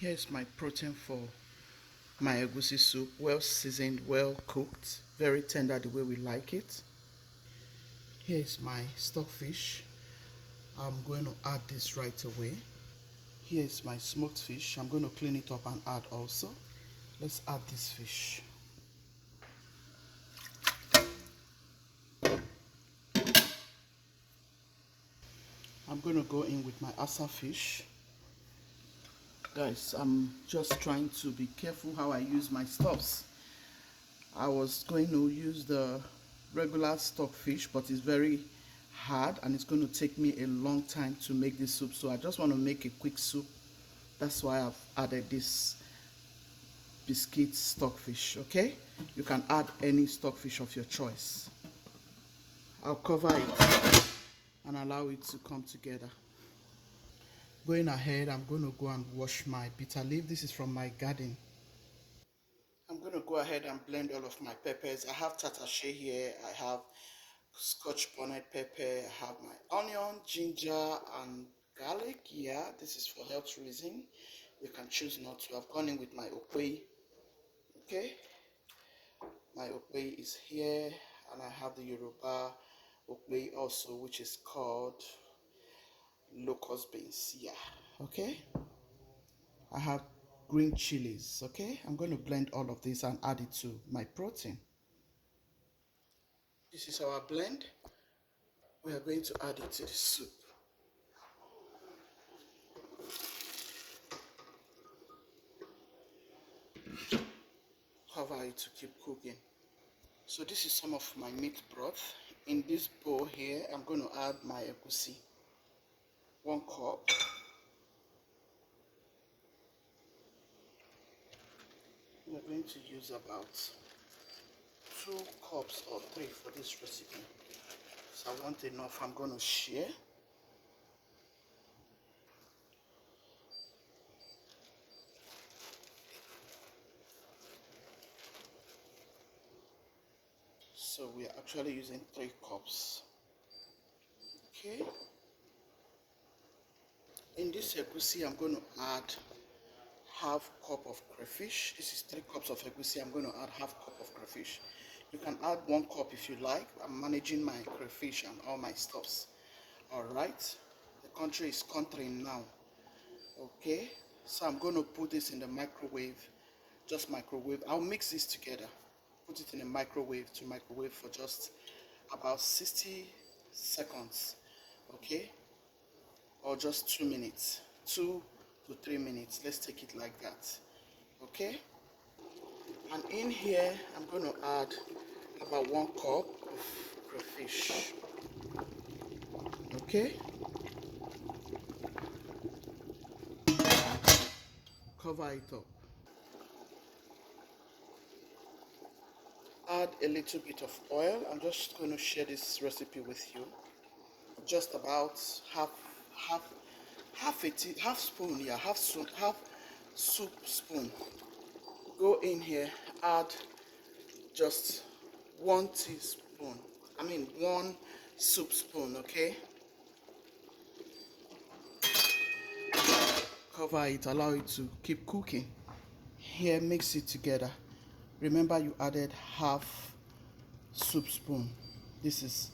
Here's my protein for my egusi soup, well seasoned, well cooked, very tender the way we like it. Here's my stockfish. I'm going to add this right away. Here's my smoked fish. I'm going to clean it up and add also. Let's add this fish. I'm going to go in with my asa fish. Guys, I'm just trying to be careful how I use my stuffs. I was going to use the regular stockfish, but it's very hard and it's going to take me a long time to make this soup, so I just want to make a quick soup. That's why I've added this biscuit stockfish. Okay, you can add any stockfish of your choice. I'll cover it and allow it to come together. Going ahead, I'm going to go and wash my bitter leaf. This is from my garden. I'm going to go ahead and blend all of my peppers. I have tatashe here, I have scotch bonnet pepper, I have my onion, ginger and garlic. Yeah, this is for health reason. You can choose not to. I've gone in with my okwe. Okay, my okwe is here, and I have the Yoruba okwe also, which is called locust beans. Yeah, okay. I have green chilies. Okay, I'm going to blend all of this and add it to my protein. This is our blend. We are going to add it to the soup. Cover it to keep cooking. So this is some of my meat broth. In this bowl here, I'm going to add my egusi. 1 cup. We are going to use about 2 cups or 3 for this recipe. So I want enough. I'm going to share. So we are actually using 3 cups. Okay. In this egusi, I'm going to add half cup of crayfish. This is 3 cups of egusi. I'm going to add half cup of crayfish. You can add 1 cup if you like. I'm managing my crayfish and all my stuffs. All right. The country is countering now. Okay. So I'm going to put this in the microwave. Just microwave. I'll mix this together. Put it in a microwave to microwave for just about 60 seconds. Okay. Or just 2 minutes. 2 to 3 minutes. Let's take it like that. Okay. And in here, I'm going to add about 1 cup of crayfish. Okay. Cover it up. Add a little bit of oil. I'm just going to share this recipe with you. Just about half spoon, yeah, half soup spoon. Go in here, add just 1 teaspoon. I mean 1 soup spoon, okay? Cover it, allow it to keep cooking. Here, mix it together. Remember you added half soup spoon. This is,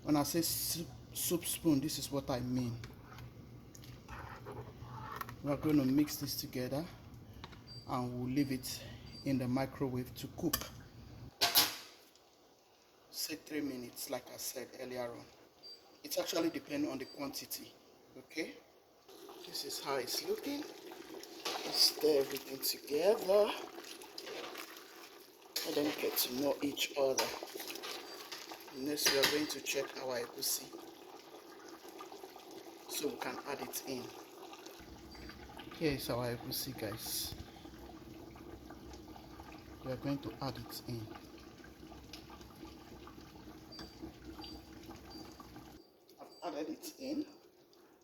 when I say soup spoon, this is what I mean. We're going to mix this together and we'll leave it in the microwave to cook. Say 3 minutes, like I said earlier on. It actually depends on the quantity. Okay, this is how it's looking. Let's stir everything together and then get to know each other. Next, we are going to check our egusi so we can add it in. Here is our egusi, guys. We are going to add it in. I've added it in.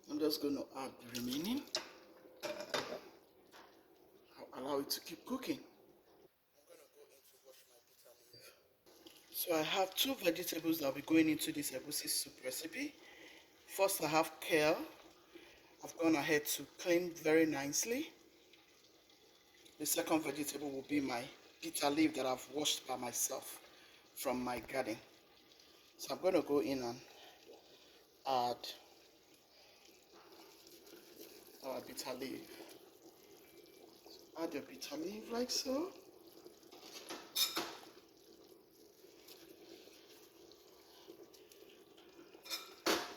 I'm just going to add the remaining. I'll allow it to keep cooking. I'm going to go in to wash my bitter leaf. So I have 2 vegetables that will be going into this egusi soup recipe. First, I have kale. I've gone ahead to clean very nicely. The second vegetable will be my bitter leaf that I've washed by myself from my garden. So I'm going to go in and add our bitter leaf. Add your bitter leaf like so.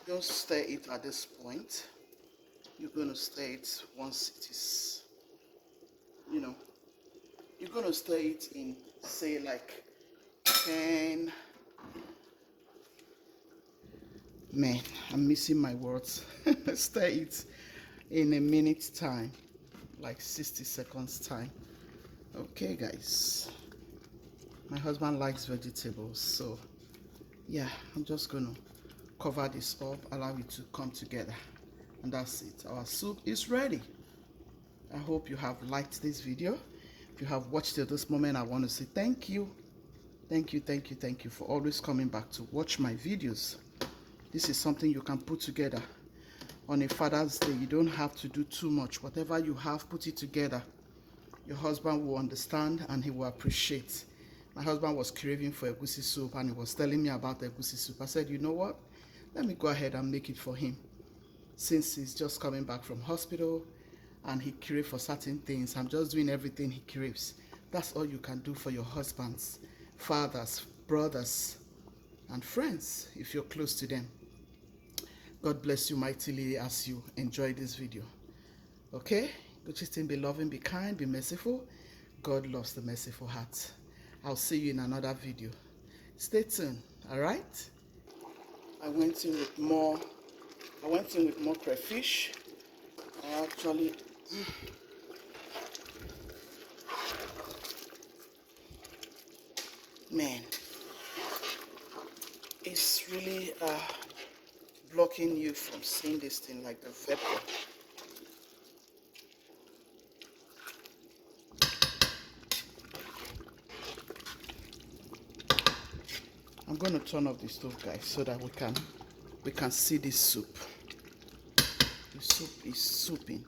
Don't stir it at this point. You're going to stir it once it is, you're going to stir it in, say, like 10. Man, I'm missing my words. Stir it in a minute time, like 60 seconds time. Okay, guys. My husband likes vegetables, so yeah, I'm just gonna cover this up, allow it to come together, and that's it. Our soup is ready. I hope you have liked this video. If you have watched till this moment, I want to say thank you. Thank you for always coming back to watch my videos. This is something you can put together on a Father's Day. You don't have to do too much. Whatever you have, put it together. Your husband will understand and he will appreciate. My husband was craving for egusi soup and he was telling me about the egusi soup. I said, you know what? Let me go ahead and make it for him. Since he's just coming back from hospital and he craves for certain things, I'm just doing everything he craves. That's all you can do for your husbands, fathers, brothers, and friends if you're close to them. God bless you mightily as you enjoy this video. Okay? Be loving, be kind, be merciful. God loves the merciful heart. I'll see you in another video. Stay tuned, alright? I went in with more crayfish. I actually man, it's really blocking you from seeing this thing like the vapor. I'm going to turn off the stove, guys, so that we can see this soup. The soup is souping.